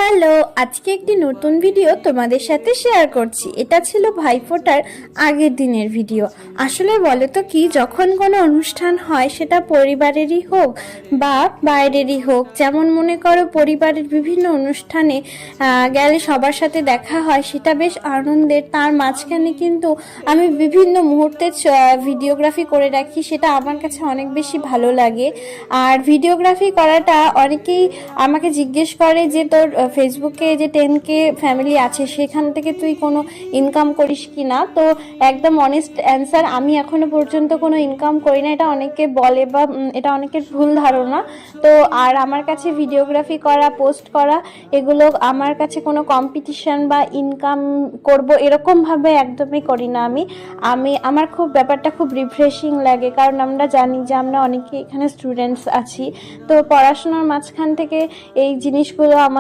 Hello, আজকে একটি নতুন ভিডিও তোমাদের সাথে শেয়ার করছি। এটা ছিল ভাইফোঁটার আগের দিনের ভিডিও। আসলে বলো তো কি, যখন কোনো অনুষ্ঠান হয় সেটা পরিবারেরই হোক বা বাইরেরই হোক, যেমন মনে করো পরিবারের বিভিন্ন অনুষ্ঠানে গেলে সবার সাথে দেখা হয়, সেটা বেশ আনন্দের। তার মাঝখানে কিন্তু আমি বিভিন্ন মুহূর্তের ভিডিওগ্রাফি করে রাখি, সেটা আমার কাছে অনেক বেশি ভালো লাগে। আর ভিডিওগ্রাফি করাটা অনেকেই আমাকে জিজ্ঞেস করে যে তোর ফেসবুকে যে 10K ফ্যামিলি আছে সেখান থেকে তুই কোনো ইনকাম করিস কি না। তো একদম অনেস্ট অ্যান্সার, আমি এখনো পর্যন্ত কোনো ইনকাম করি না। এটা অনেকে বলে বা এটা অনেকের ভুল ধারণা। তো আর আমার কাছে ভিডিওগ্রাফি করা, পোস্ট করা, এগুলো আমার কাছে কোনো কম্পিটিশন বা ইনকাম করব এরকমভাবে একদমই করি না। আমি আমার খুব ব্যাপারটা খুব রিফ্রেশিং লাগে, কারণ আমরা জানি যে আমরা অনেকে এখানে স্টুডেন্টস আছি। তো পড়াশোনার মাঝখান থেকে এই জিনিসগুলো আমাদের